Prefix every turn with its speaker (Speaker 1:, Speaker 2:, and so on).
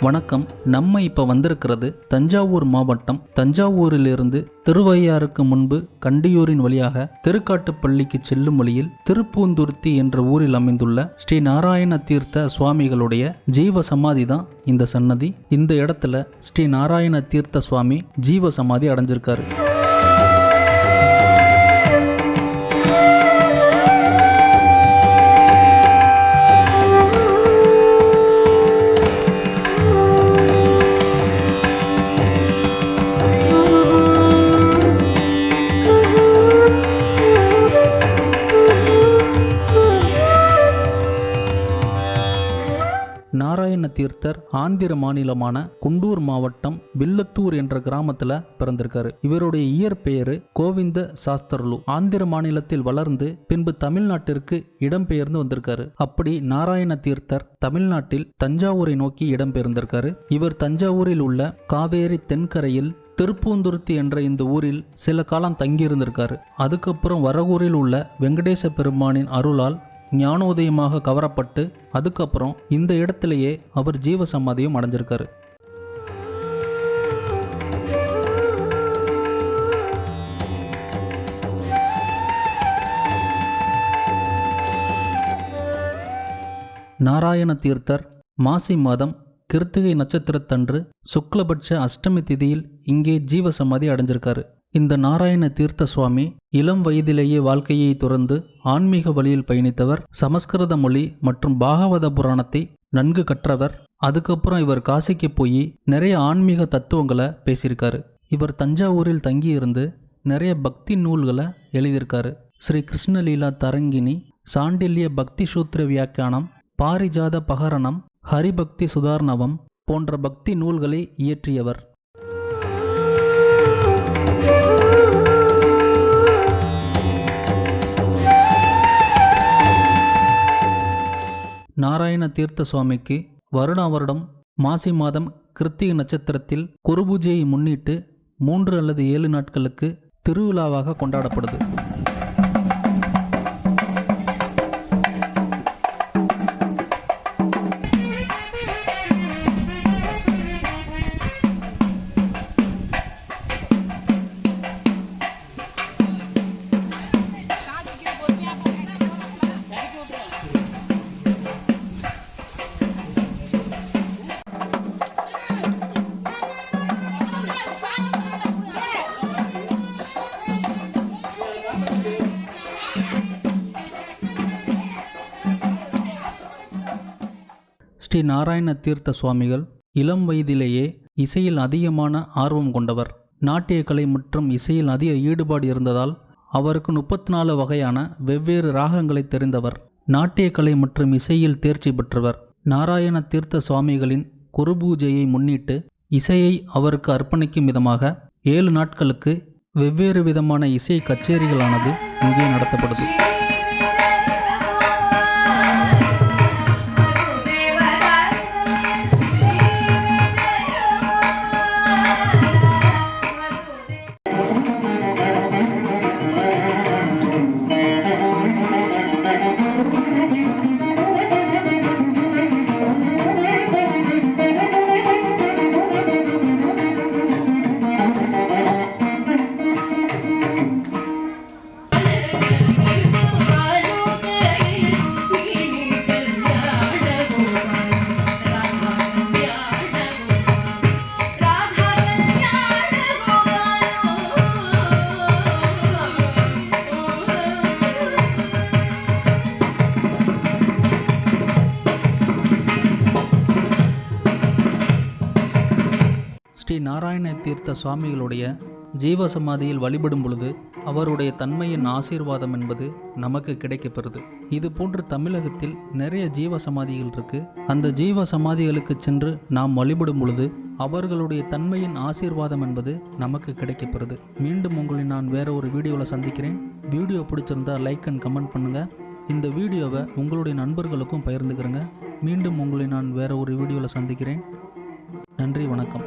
Speaker 1: வணக்கம். நம்ம இப்போ வந்திருக்கிறது தஞ்சாவூர் மாவட்டம். தஞ்சாவூரிலிருந்து திருவையாறுக்கு முன்பு கண்டியூரின் வழியாக திருக்காட்டுப்பள்ளிக்கு செல்லும் வழியில் திருப்பூந்துருத்தி என்ற ஊரில் அமைந்துள்ள ஸ்ரீ நாராயண தீர்த்த சுவாமிகளுடைய ஜீவ சமாதி தான் இந்த சன்னதி. இந்த இடத்துல ஸ்ரீ நாராயண தீர்த்த சுவாமி ஜீவ சமாதி அடைஞ்சிருக்காரு. நாராயண தீர்த்தர் ஆந்திர மாநிலமான குண்டூர் மாவட்டம் வில்லத்தூர் என்ற கிராமத்துல பிறந்திருக்காரு. இவருடைய இயற்பெயரு கோவிந்த சாஸ்திரலு. ஆந்திர மாநிலத்தில் வளர்ந்து பின்பு தமிழ்நாட்டிற்கு இடம்பெயர்ந்து வந்திருக்காரு. அப்படி நாராயண தீர்த்தர் தமிழ்நாட்டில் தஞ்சாவூரை நோக்கி இடம்பெயர்ந்திருக்காரு. இவர் தஞ்சாவூரில் உள்ள காவேரி தென்கரையில் திருப்பூந்துருத்தி என்ற இந்த ஊரில் சில காலம் தங்கியிருந்திருக்காரு. அதுக்கப்புறம் வரகூரில் உள்ள வெங்கடேச பெருமானின் அருளால் ஞானோதயமாக கவரப்பட்டு அதுக்கப்புறம் இந்த இடத்திலேயே அவர் ஜீவ சமாதியும் அடைஞ்சிருக்காரு. நாராயண தீர்த்தர் மாசி மாதம் கிருத்திகை நட்சத்திரத்தன்று சுக்லபட்ச அஷ்டமி திதியில் இங்கே ஜீவ சமாதி அடைஞ்சிருக்காரு. இந்த நாராயண தீர்த்த சுவாமி இளம் வயதிலேயே வாழ்க்கையை துறந்து ஆன்மீக வழியில் பயணித்தவர். சமஸ்கிருத மொழி மற்றும் பாகவத புராணத்தை நன்கு கற்றவர். அதுக்கப்புறம் இவர் காசிக்கு போய் நிறைய ஆன்மீக தத்துவங்களை பேசியிருக்காரு. இவர் தஞ்சாவூரில் தங்கியிருந்து நிறைய பக்தி நூல்களை எழுதியிருக்காரு. ஸ்ரீ கிருஷ்ணலீலா தரங்கினி, சாண்டில்ய பக்தி சூத்திர வியாக்கியானம், பாரிஜாத பகரணம், ஹரிபக்தி சுதார்ணவம் போன்ற பக்தி நூல்களை இயற்றியவர். நாராயண தீர்த்த சுவாமிக்கு வருடா வருடம் மாசி மாதம் கிருத்திகை நட்சத்திரத்தில் குருபூஜையை முன்னிட்டு 3 அல்லது 7 நாட்களுக்கு திருவிழாவாக கொண்டாடப்படுது. ஸ்ரீ நாராயண தீர்த்த சுவாமிகள் இளம் வயதிலேயே இசையில் அதிகமான ஆர்வம் கொண்டவர். நாட்டிய கலை மற்றும் இசையில் அதிக ஈடுபாடு இருந்ததால் அவருக்கு 34 வகையான வெவ்வேறு ராகங்களை தெரிந்தவர். நாட்டிய கலை மற்றும் இசையில் தேர்ச்சி பெற்றவர். நாராயண தீர்த்த சுவாமிகளின் குருபூஜையை முன்னிட்டு இசையை அவருக்கு அர்ப்பணிக்கும் விதமாக 7 நாட்களுக்கு வெவ்வேறு விதமான இசை கச்சேரிகளானது இங்கே நடத்தப்படுது. ஸ்ரீ நாராயண தீர்த்த சுவாமிகளுடைய ஜீவ சமாதியில் வழிபடும் பொழுது அவருடைய தன்மையின் ஆசீர்வாதம் என்பது நமக்கு கிடைக்கப்பெறுது. இது போன்று தமிழகத்தில் நிறைய ஜீவ சமாதிகள் இருக்கு. அந்த ஜீவ சமாதிகளுக்கு சென்று நாம் வழிபடும் பொழுது அவர்களுடைய தன்மையின் ஆசீர்வாதம் என்பது நமக்கு கிடைக்கப்பெறுது. மீண்டும் உங்களை நான் வேற ஒரு வீடியோவில் சந்திக்கிறேன். வீடியோ பிடிச்சிருந்தா லைக் அண்ட் கமெண்ட் பண்ணுங்க. இந்த வீடியோவை உங்களுடைய நண்பர்களுக்கும் பகிர்ந்துக்கிறேங்க. மீண்டும் உங்களை நான் வேற ஒரு வீடியோவில் சந்திக்கிறேன். நன்றி, வணக்கம்.